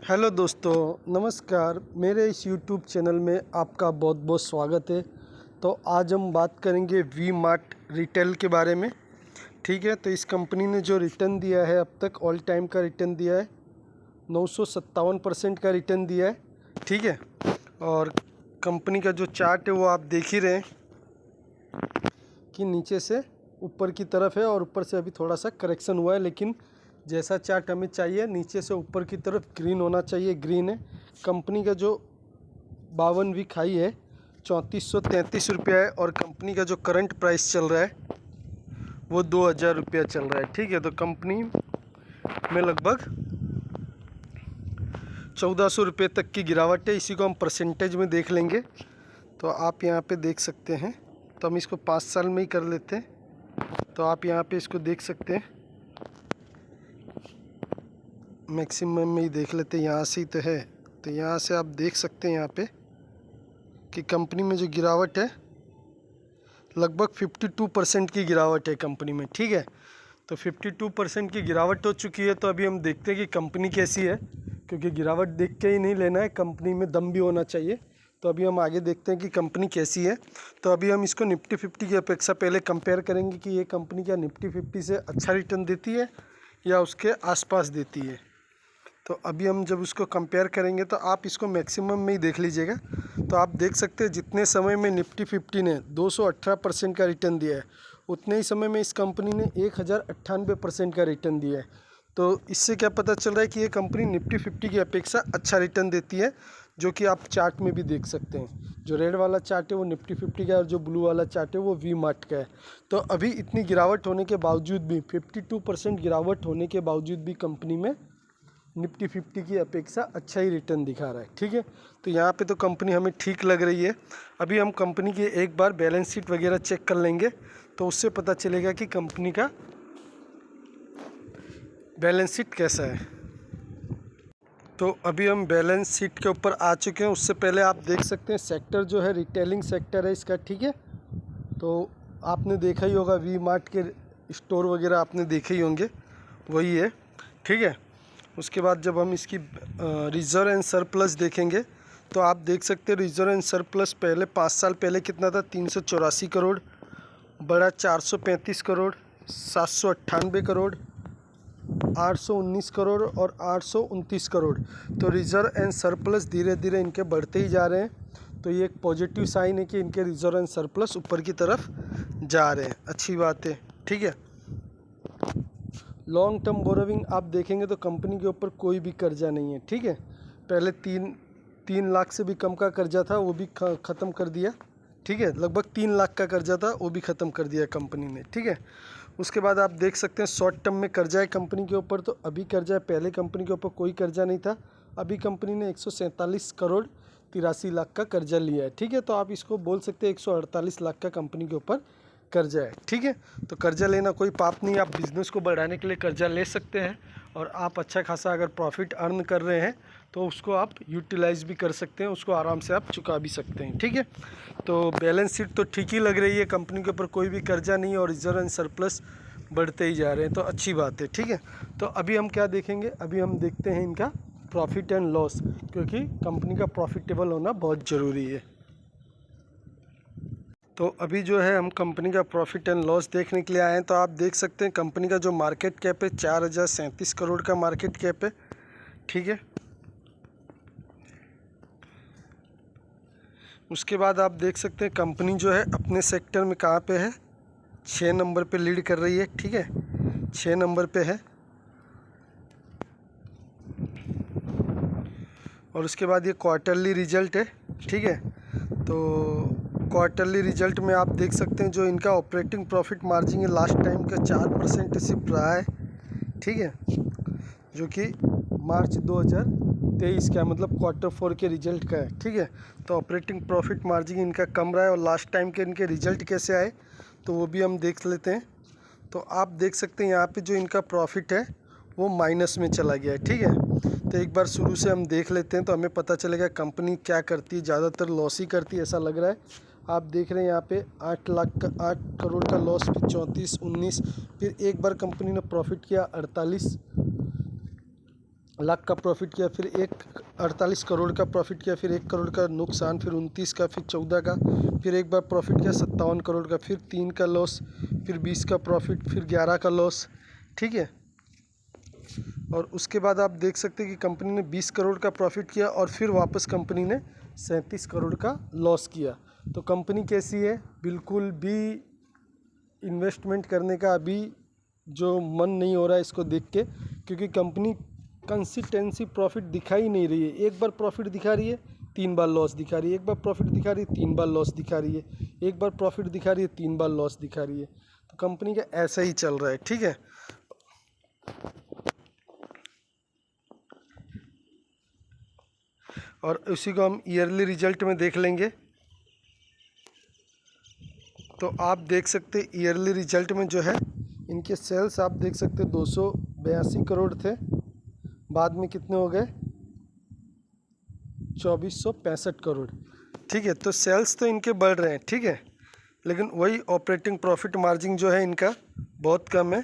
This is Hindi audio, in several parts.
हेलो दोस्तों, नमस्कार। मेरे इस यूट्यूब चैनल में आपका बहुत बहुत स्वागत है। तो आज हम बात करेंगे वी मार्ट रिटेल के बारे में। ठीक है, तो इस कंपनी ने जो रिटर्न दिया है अब तक ऑल टाइम का रिटर्न दिया है, 957% का रिटर्न दिया है। ठीक है, और कंपनी का जो चार्ट है वो आप देख ही रहे हैं कि नीचे से ऊपर की तरफ है और ऊपर से अभी थोड़ा सा करेक्शन हुआ है, लेकिन जैसा चार्ट हमें चाहिए नीचे से ऊपर की तरफ ग्रीन होना चाहिए, ग्रीन है। कंपनी का जो 52 वीक हाई है 3433 रुपया है और कंपनी का जो करंट प्राइस चल रहा है वो 2000 रुपया चल रहा है। ठीक है, तो कंपनी में लगभग 1400 रुपये तक की गिरावट है। इसी को हम परसेंटेज में देख लेंगे तो आप यहाँ पे देख सकते हैं। तो हम इसको 5 साल में ही कर लेते हैं, तो आप यहाँ पे इसको देख सकते हैं। मैक्सिमम में ही देख लेते हैं, यहाँ से ही तो है। तो यहाँ से आप देख सकते हैं यहाँ पे कि कंपनी में जो गिरावट है लगभग 52% की गिरावट है कंपनी में। ठीक है, तो 52% की गिरावट हो चुकी है। तो अभी हम देखते हैं कि कंपनी कैसी है, क्योंकि गिरावट देख के ही नहीं लेना है, कंपनी में दम भी होना चाहिए। तो अभी हम आगे देखते हैं कि कंपनी कैसी है। तो अभी हम इसको निफ्टी 50 की अपेक्षा पहले कंपेयर करेंगे कि ये कंपनी क्या निफ्टी 50 से अच्छा रिटर्न देती है या उसके आसपास देती है। तो अभी हम जब उसको कंपेयर करेंगे तो आप इसको मैक्सिमम में ही देख लीजिएगा। तो आप देख सकते हैं जितने समय में निफ्टी 50 ने 218% का रिटर्न दिया है, उतने ही समय में इस कंपनी ने 1098% का रिटर्न दिया है। तो इससे क्या पता चल रहा है कि ये कंपनी निफ्टी 50 की अपेक्षा अच्छा रिटर्न देती है, जो कि आप चार्ट में भी देख सकते हैं। जो रेड वाला चार्ट है वो निफ्टी 50 का है और जो ब्लू वाला चार्ट है वो वी मार्ट का है। तो अभी इतनी गिरावट होने के बावजूद भी 52% गिरावट होने के बावजूद भी कंपनी में निफ्टी 50 की अपेक्षा अच्छा ही रिटर्न दिखा रहा है। ठीक है, तो यहाँ पे तो कंपनी हमें ठीक लग रही है। अभी हम कंपनी की एक बार बैलेंस शीट वगैरह चेक कर लेंगे तो उससे पता चलेगा कि कंपनी का बैलेंस शीट कैसा है। तो अभी हम बैलेंस शीट के ऊपर आ चुके हैं। उससे पहले आप देख सकते हैं सेक्टर जो है रिटेलिंग सेक्टर है इसका। ठीक है, तो आपने देखा ही होगा वी मार्ट के स्टोर वगैरह आपने देखे ही होंगे, वही है। ठीक है, उसके बाद जब हम इसकी रिजर्व एंड सरप्लस देखेंगे तो आप देख सकते हैं रिजर्व एंड सरप्लस पहले 5 साल पहले कितना था, 384 करोड़, बड़ा 435 करोड़, 798 करोड़, 819 करोड़ और 829 करोड़। तो रिजर्व एंड सरप्लस धीरे धीरे इनके बढ़ते ही जा रहे हैं। तो ये एक पॉजिटिव साइन है कि इनके रिजर्व एंड सरप्लस ऊपर की तरफ जा रहे हैं, अच्छी बात है। ठीक है, लॉन्ग टर्म बोरोविंग आप देखेंगे तो कंपनी के ऊपर कोई भी कर्जा नहीं है। ठीक है, पहले तीन लाख से भी कम का कर्जा था, वो भी ख़त्म कर दिया। ठीक है, लगभग 3 लाख का कर्जा था, वो भी ख़त्म कर दिया कंपनी ने। ठीक है, उसके बाद आप देख सकते हैं शॉर्ट टर्म में कर्जा है कंपनी के ऊपर, तो अभी कर्जा है, पहले कंपनी के ऊपर कोई कर्जा नहीं था। अभी कंपनी ने 147 करोड़ 83 लाख का कर्जा लिया है। ठीक है, तो आप इसको बोल सकते हैं 148 लाख का कंपनी के ऊपर कर्जा है। ठीक है, तो कर्जा लेना कोई पाप नहीं, आप बिज़नेस को बढ़ाने के लिए कर्जा ले सकते हैं और आप अच्छा खासा अगर प्रॉफिट अर्न कर रहे हैं तो उसको आप यूटिलाइज़ भी कर सकते हैं, उसको आराम से आप चुका भी सकते हैं। ठीक है, तो बैलेंस शीट तो ठीक ही लग रही है, कंपनी के ऊपर कोई भी कर्जा नहीं है और रिजर्व एंड सरप्लस बढ़ते ही जा रहे हैं, तो अच्छी बात है। ठीक है, तो अभी हम क्या देखेंगे, अभी हम देखते हैं इनका प्रॉफिट एंड लॉस, क्योंकि कंपनी का प्रॉफिटेबल होना बहुत ज़रूरी है। तो अभी जो है हम कंपनी का प्रॉफिट एंड लॉस देखने के लिए आए हैं। तो आप देख सकते हैं कंपनी का जो मार्केट कैप है 4037 करोड़ का मार्केट कैप है। ठीक है, उसके बाद आप देख सकते हैं कंपनी जो है अपने सेक्टर में कहाँ पे है, 6 नंबर पे लीड कर रही है। ठीक है, 6 नंबर पे है। और उसके बाद ये क्वार्टरली रिजल्ट है। ठीक है, तो क्वार्टरली रिजल्ट में आप देख सकते हैं जो इनका ऑपरेटिंग प्रॉफिट मार्जिन है लास्ट टाइम का 4% सिर्फ रहा है। ठीक है, जो कि मार्च 2023 का, मतलब Q4 के रिजल्ट का है। ठीक है, तो ऑपरेटिंग प्रॉफिट मार्जिन इनका कम रहा है और लास्ट टाइम के इनके रिजल्ट कैसे आए तो वो भी हम देख लेते हैं। तो आप देख सकते हैं यहाँ पे जो इनका प्रॉफिट है वो माइनस में चला गया है। ठीक है, तो एक बार शुरू से हम देख लेते हैं तो हमें पता चलेगा कंपनी क्या करती है, ज़्यादातर लॉस ही करती है ऐसा लग रहा है। आप देख रहे हैं यहाँ पे 8 करोड़ का लॉस, फिर 34, 19, फिर एक बार कंपनी ने प्रॉफिट किया 48, लाख का प्रॉफिट किया, फिर 48 करोड़ का प्रॉफिट किया, फिर 1 करोड़ का नुकसान, फिर 29 का, फिर 14 का, फिर एक बार प्रॉफिट किया 57 करोड़ का, फिर 3 का लॉस, फिर 20 का प्रॉफिट, फिर 11 का लॉस। ठीक है, और उसके बाद आप देख सकते हैं कि कंपनी ने 20 करोड़ का प्रॉफिट किया और फिर वापस कंपनी ने 37 करोड़ का लॉस किया। तो कंपनी कैसी है, बिल्कुल भी इन्वेस्टमेंट करने का अभी जो मन नहीं हो रहा है इसको देख के, क्योंकि कंपनी कंसिस्टेंसी प्रॉफिट दिखा ही नहीं रही है। एक बार प्रॉफिट दिखा रही है, 3 बार लॉस दिखा रही है, एक बार प्रॉफिट दिखा रही है, 3 बार लॉस दिखा रही है, एक बार प्रॉफिट दिखा रही है, 3 बार लॉस दिखा रही है। तो कंपनी का ऐसा ही चल रहा है। ठीक है, और उसी को हम ईयरली रिजल्ट में देख लेंगे। तो आप देख सकते ईयरली रिजल्ट में जो है इनके सेल्स आप देख सकते 282 करोड़ थे, बाद में कितने हो गए 2465 करोड़। ठीक है, तो सेल्स तो इनके बढ़ रहे हैं। ठीक है, लेकिन वही ऑपरेटिंग प्रॉफिट मार्जिन जो है इनका बहुत कम है।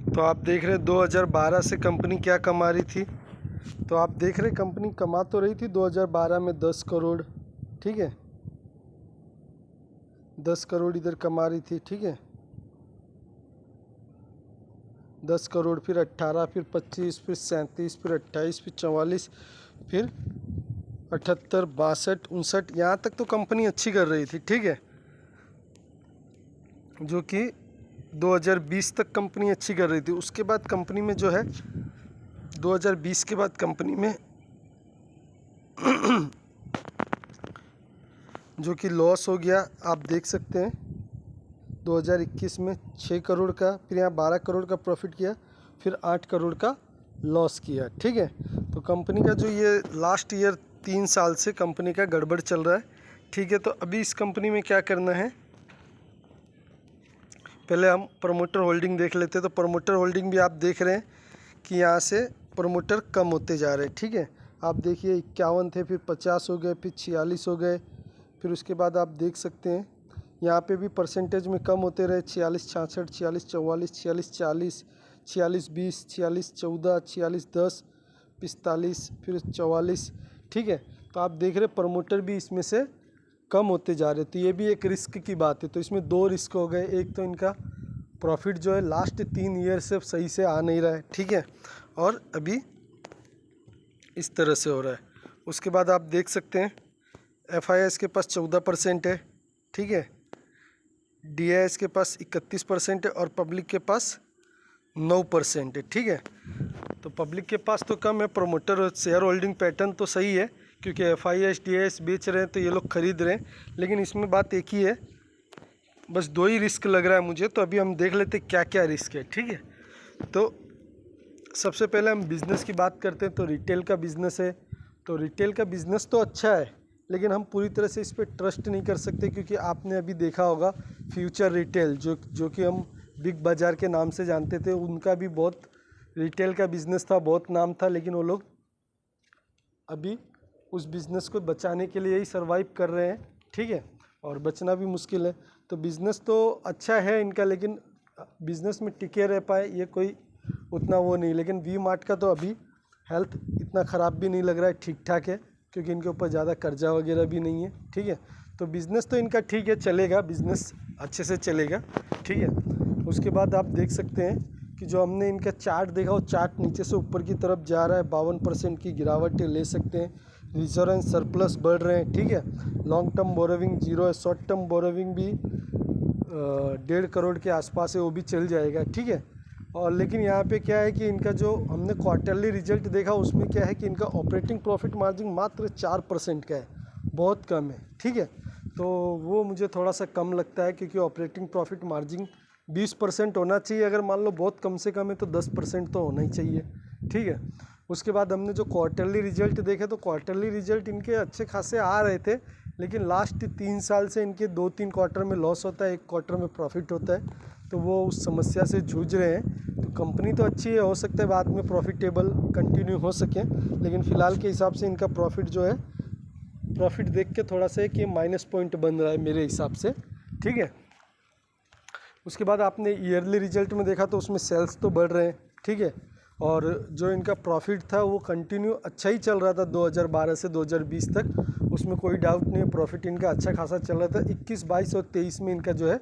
तो आप देख रहे 2012 से कंपनी क्या कमा रही थी, तो आप देख रहे कंपनी कमा तो रही थी 2012 में 10 करोड़। ठीक है, 10 करोड़ इधर कमा रही थी। ठीक है, 10 करोड़, फिर 18, फिर 25, फिर 37, फिर 28, फिर 44, फिर 78, 62, 59, यहाँ तक तो कंपनी अच्छी कर रही थी। ठीक है, जो कि 2020 तक कंपनी अच्छी कर रही थी। उसके बाद कंपनी में जो है 2020 के बाद कंपनी में जो कि लॉस हो गया। आप देख सकते हैं 2021 में 6 करोड़ का, फिर यहाँ 12 करोड़ का प्रॉफिट किया, फिर 8 करोड़ का लॉस किया। ठीक है, तो कंपनी का जो ये लास्ट ईयर 3 साल से कंपनी का गड़बड़ चल रहा है। ठीक है, तो अभी इस कंपनी में क्या करना है, पहले हम प्रमोटर होल्डिंग देख लेते हैं। तो प्रमोटर होल्डिंग भी आप देख रहे हैं कि यहाँ से प्रमोटर कम होते जा रहे हैं। ठीक है, आप देखिए 51 थे, फिर 50 हो गए, फिर 46 हो गए, फिर उसके बाद आप देख सकते हैं यहाँ पे भी परसेंटेज में कम होते रहे, 46, 66, 46, 44, 46, 40, 46, 20, 46, 14, 46, 10, 45, फिर 44। ठीक है, तो आप देख रहे प्रमोटर भी इसमें से कम होते जा रहे। तो ये भी एक रिस्क की बात है। तो इसमें 2 रिस्क हो गए, एक तो इनका प्रॉफिट जो है लास्ट 3 ईयर से सही से आ नहीं रहा है। ठीक है, और अभी इस तरह से हो रहा है। उसके बाद आप देख सकते हैं FIS के पास 14% है। ठीक है, DIS के पास 31% है और पब्लिक के पास 9% है। ठीक है, तो पब्लिक के पास तो कम है। प्रोमोटर शेयर होल्डिंग पैटर्न तो सही है, क्योंकि FIS DIS बेच रहे हैं तो ये लोग खरीद रहे हैं। लेकिन इसमें बात एक ही है, बस 2 ही रिस्क लग रहा है मुझे। तो अभी हम देख लेते क्या क्या रिस्क है। ठीक है, तो सबसे पहले हम बिज़नेस की बात करते हैं। तो रिटेल का बिज़नेस है, तो रिटेल का बिज़नेस तो अच्छा है, लेकिन हम पूरी तरह से इस पर ट्रस्ट नहीं कर सकते, क्योंकि आपने अभी देखा होगा फ्यूचर रिटेल जो कि हम बिग बाज़ार के नाम से जानते थे, उनका भी बहुत रिटेल का बिज़नेस था, बहुत नाम था, लेकिन वो लोग अभी उस बिज़नेस को बचाने के लिए ही सर्वाइव कर रहे हैं। ठीक है, और बचना भी मुश्किल है। तो बिज़नेस तो अच्छा है इनका, लेकिन बिज़नेस में टिके रह पाए ये कोई उतना वो नहीं। लेकिन वी मार्ट का तो अभी हेल्थ इतना ख़राब भी नहीं लग रहा है, ठीक ठाक है, क्योंकि इनके ऊपर ज़्यादा कर्जा वगैरह भी नहीं है। ठीक है, तो बिज़नेस तो इनका ठीक है, चलेगा, बिज़नेस अच्छे से चलेगा। ठीक है, उसके बाद आप देख सकते हैं कि जो हमने इनका चार्ट देखा, वो चार्ट नीचे से ऊपर की तरफ जा रहा है, 52% की गिरावट ले सकते हैं। रिजर्व एंड सरप्लस बढ़ रहे हैं। ठीक है, लॉन्ग टर्म बोरोविंग जीरो है, शॉर्ट टर्म बोरोविंग भी 1.5 करोड़ के आसपास है, वो भी चल जाएगा। ठीक है, और लेकिन यहाँ पे क्या है कि इनका जो हमने क्वार्टरली रिजल्ट देखा, उसमें क्या है कि इनका ऑपरेटिंग प्रॉफिट मार्जिन मात्र 4% का है, बहुत कम है। ठीक है, तो वो मुझे थोड़ा सा कम लगता है, क्योंकि ऑपरेटिंग प्रॉफिट मार्जिन 20% होना चाहिए। अगर मान लो बहुत कम से कम है तो 10% तो होना ही चाहिए। ठीक है, उसके बाद हमने जो क्वार्टरली रिजल्ट देखे, तो क्वार्टरली रिजल्ट इनके अच्छे खासे आ रहे थे, लेकिन लास्ट 3 साल से इनके 2-3 क्वार्टर में लॉस होता है, 1 क्वार्टर में प्रॉफिट होता है। तो वो उस समस्या से जूझ रहे हैं। तो कंपनी तो अच्छी है, हो सकता है बाद में प्रॉफिटेबल कंटिन्यू हो सके, लेकिन फ़िलहाल के हिसाब से इनका प्रॉफिट जो है, प्रॉफिट देख के थोड़ा सा कि माइनस पॉइंट बन रहा है मेरे हिसाब से। ठीक है, उसके बाद आपने ईयरली रिजल्ट में देखा तो उसमें सेल्स तो बढ़ रहे हैं। ठीक है, और जो इनका प्रॉफिट था वो कंटिन्यू अच्छा ही चल रहा था 2012 से 2020 तक, उसमें कोई डाउट नहीं है। प्रॉफिट इनका अच्छा खासा चल रहा था। 21, 22 और 23 में इनका जो है,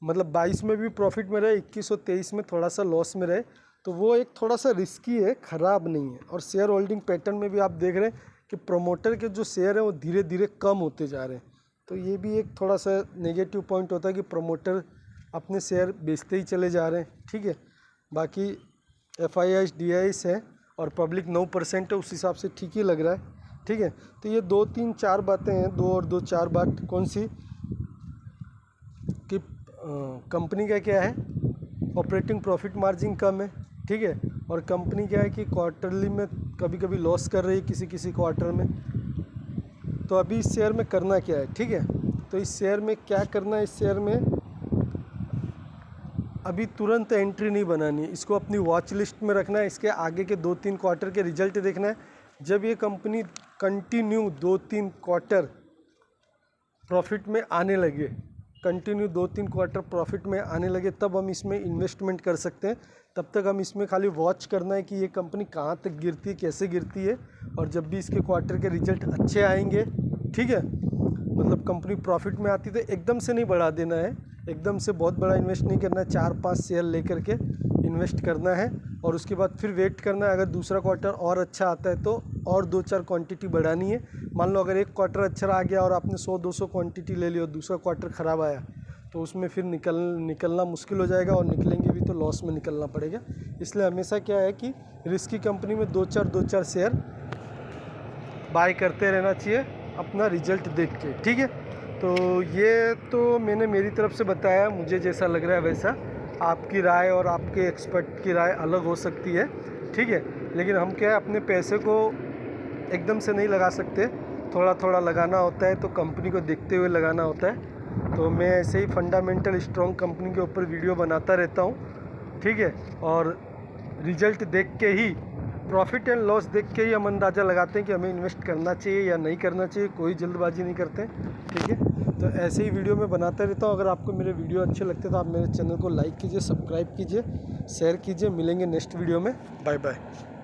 मतलब 22 में भी प्रॉफिट में रहे, 21 और 23 में थोड़ा सा लॉस में रहे। तो वो एक थोड़ा सा रिस्की है, ख़राब नहीं है। और शेयर होल्डिंग पैटर्न में भी आप देख रहे हैं कि प्रमोटर के जो शेयर हैं वो धीरे धीरे कम होते जा रहे हैं। तो ये भी एक थोड़ा सा नेगेटिव पॉइंट होता है कि प्रमोटर अपने शेयर बेचते ही चले जा रहे हैं, ठीक है। बाकी FIIs DIs है और पब्लिक 9% है, उस हिसाब से ठीक ही लग रहा है, ठीक है। तो ये 2 3 4 बातें हैं, 2 और 2 4 बात कौन सी, कि कंपनी का क्या है, ऑपरेटिंग प्रॉफिट मार्जिन कम है, ठीक है। और कंपनी क्या है कि क्वार्टरली में कभी कभी लॉस कर रही है, किसी किसी क्वार्टर में। तो अभी इस शेयर में करना क्या है, ठीक है। तो इस शेयर में क्या करना है, इस शेयर में अभी तुरंत एंट्री नहीं बनानी है, इसको अपनी वॉच लिस्ट में रखना है। इसके आगे के 2-3 क्वार्टर के रिजल्ट देखना है। जब ये कंपनी कंटिन्यू 2-3 क्वार्टर प्रॉफिट में आने लगे, कंटिन्यू 2-3 क्वार्टर प्रॉफिट में आने लगे, तब हम इसमें इन्वेस्टमेंट कर सकते हैं। तब तक हम इसमें खाली वॉच करना है कि ये कंपनी कहाँ तक गिरती है, कैसे गिरती है। और जब भी इसके क्वार्टर के रिजल्ट अच्छे आएंगे, ठीक है, मतलब कंपनी प्रॉफिट में आती तो एकदम से नहीं बढ़ा देना है, एकदम से बहुत बड़ा इन्वेस्ट नहीं करना है, 4-5 शेयर लेकर के इन्वेस्ट करना है। और उसके बाद फिर वेट करना है, अगर दूसरा क्वार्टर और अच्छा आता है तो और 2-4 क्वांटिटी बढ़ानी है। मान लो अगर एक क्वार्टर अच्छा आ गया और आपने 100-200 क्वांटिटी ले ली और दूसरा क्वार्टर ख़राब आया, तो उसमें फिर निकलना मुश्किल हो जाएगा, और निकलेंगे भी तो लॉस में निकलना पड़ेगा। इसलिए हमेशा क्या है कि रिस्की कंपनी में 2-4 शेयर बाय करते रहना चाहिए अपना रिजल्ट देख के, ठीक है। तो ये तो मैंने मेरी तरफ से बताया, मुझे जैसा लग रहा है वैसा। आपकी राय और आपके एक्सपर्ट की राय अलग हो सकती है, ठीक है। लेकिन हम क्या है, अपने पैसे को एकदम से नहीं लगा सकते, थोड़ा थोड़ा लगाना होता है। तो कंपनी को देखते हुए लगाना होता है। तो मैं ऐसे ही फंडामेंटल स्ट्रॉन्ग कंपनी के ऊपर वीडियो बनाता रहता हूँ, ठीक है। और रिजल्ट देख के ही, प्रॉफिट एंड लॉस देख के ही हम अंदाज़ा लगाते हैं कि हमें इन्वेस्ट करना चाहिए या नहीं करना चाहिए। कोई जल्दबाजी नहीं करते, ठीक है। तो ऐसे ही वीडियो मैं बनाता रहता हूँ। अगर आपको मेरे वीडियो अच्छे लगते हैं तो आप मेरे चैनल को लाइक कीजिए, सब्सक्राइब कीजिए, शेयर कीजिए। मिलेंगे नेक्स्ट वीडियो में। Bye bye.